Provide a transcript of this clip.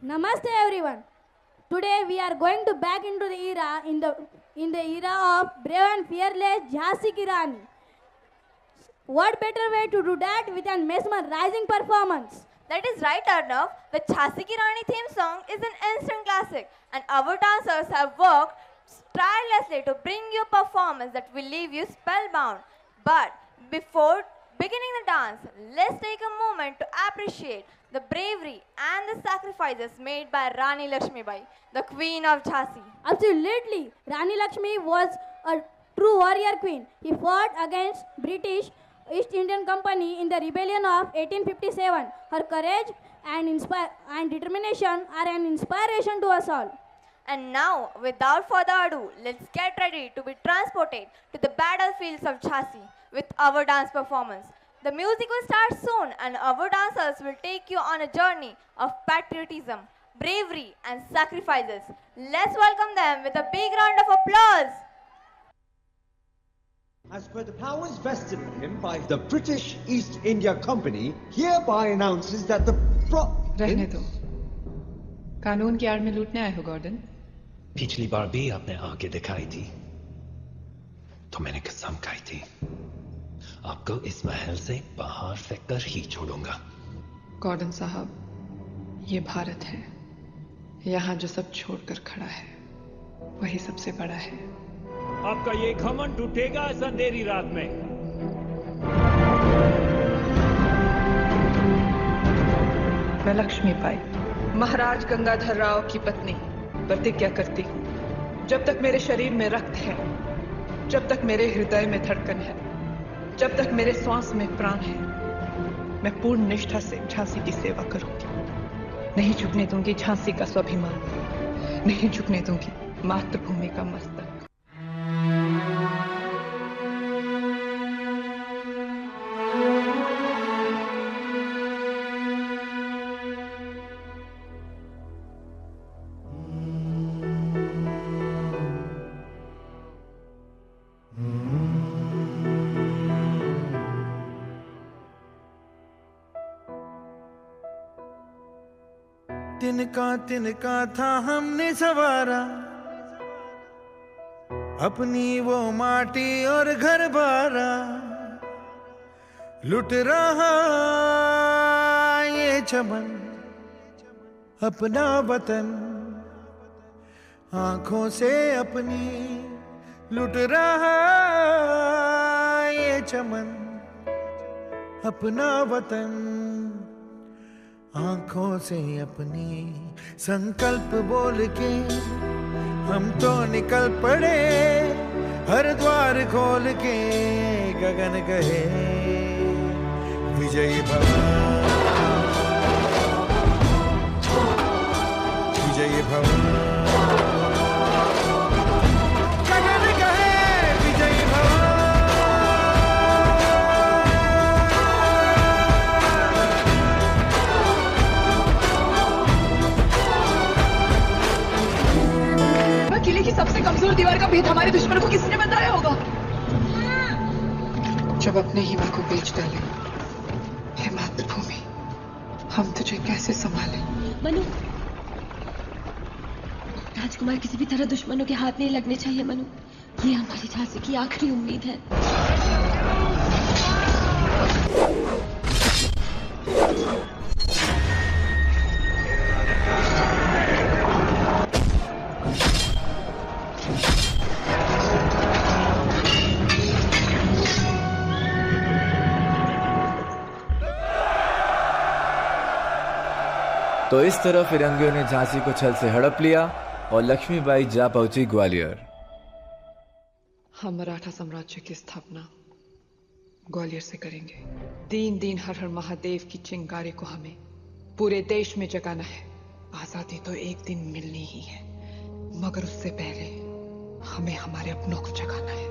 Namaste everyone. Today we are going to back into the era in the era of brave and fearless Jhansi Ki Rani. What better way to do that with an mesmerizing performance? That is right, Arnav. The Jhansi Ki Rani theme song is an instant classic, and our dancers have worked tirelessly to bring you a performance that will leave you spellbound. But before beginning the dance, let's take a moment to appreciate the bravery and the sacrifices made by Rani Lakshmibai, the Queen of Jhansi. Absolutely. Rani Lakshmi was a true warrior queen. He fought against British East Indian Company in the rebellion of 1857. Her courage and determination are an inspiration to us all. And now, without further ado, let's get ready to be transported to the battlefields of Jhansi with our dance performance. The music will start soon, and our dancers will take you on a journey of patriotism, bravery, and sacrifices. Let's welcome them with a big round of applause. As per the powers vested in him by the British East India Company, hereby announces that the रहने दो। कानून की आड़ में लूटने आए हो Gordon? पिछली बार भी आपने आगे दिखाई थी तो मैंने कसम खाई थी आपको इस महल से बाहर फेंककर ही छोड़ूंगा। गॉर्डन साहब, ये भारत है। यहाँ जो सब छोड़कर खड़ा है वही सबसे बड़ा है। आपका ये घमंड टूटेगा इस अंधेरी रात में। मैं लक्ष्मीबाई, महाराज गंगाधर राव की पत्नी, प्रतिज्ञा करती हूँ, जब तक मेरे शरीर में रक्त है, जब तक मेरे हृदय में धड़कन है, जब तक मेरे श्वास में प्राण है, मैं पूर्ण निष्ठा से झांसी की सेवा करूंगी। नहीं झुकने दूंगी झांसी का स्वाभिमान, नहीं झुकने दूंगी मातृभूमि का मस्तक। तिनका था हमने सवारा अपनी वो माटी और घर बारा, लुट रहा ये चमन अपना वतन आंखों से अपनी, लुट रहा ये चमन अपना वतन आंखों से अपनी। संकल्प बोल के हम तो निकल पड़े, हर द्वार खोल के गगन कहे विजयी भव, विजयी भव, गगन कहे विजयी भव। किले की सबसे कमजोर दीवार का भेद हमारे दुश्मनों को किसने बताया होगा? जब अपने ही मां को बेच डाले, हे मातृभूमि, हम तुझे कैसे संभाले? मनु, राजकुमार किसी भी तरह दुश्मनों के हाथ नहीं लगने चाहिए मनु। ये हमारी झांसी की आखिरी उम्मीद है। तो इस तरह फिरंगियों ने झांसी को छल से हड़प लिया और लक्ष्मीबाई जा पहुंची ग्वालियर। हम मराठा साम्राज्य की स्थापना ग्वालियर से करेंगे। दीन दीन हर हर महादेव की चिंगारी को हमें पूरे देश में जगाना है। आजादी तो एक दिन मिलनी ही है, मगर उससे पहले हमें हमारे अपनों को जगाना है।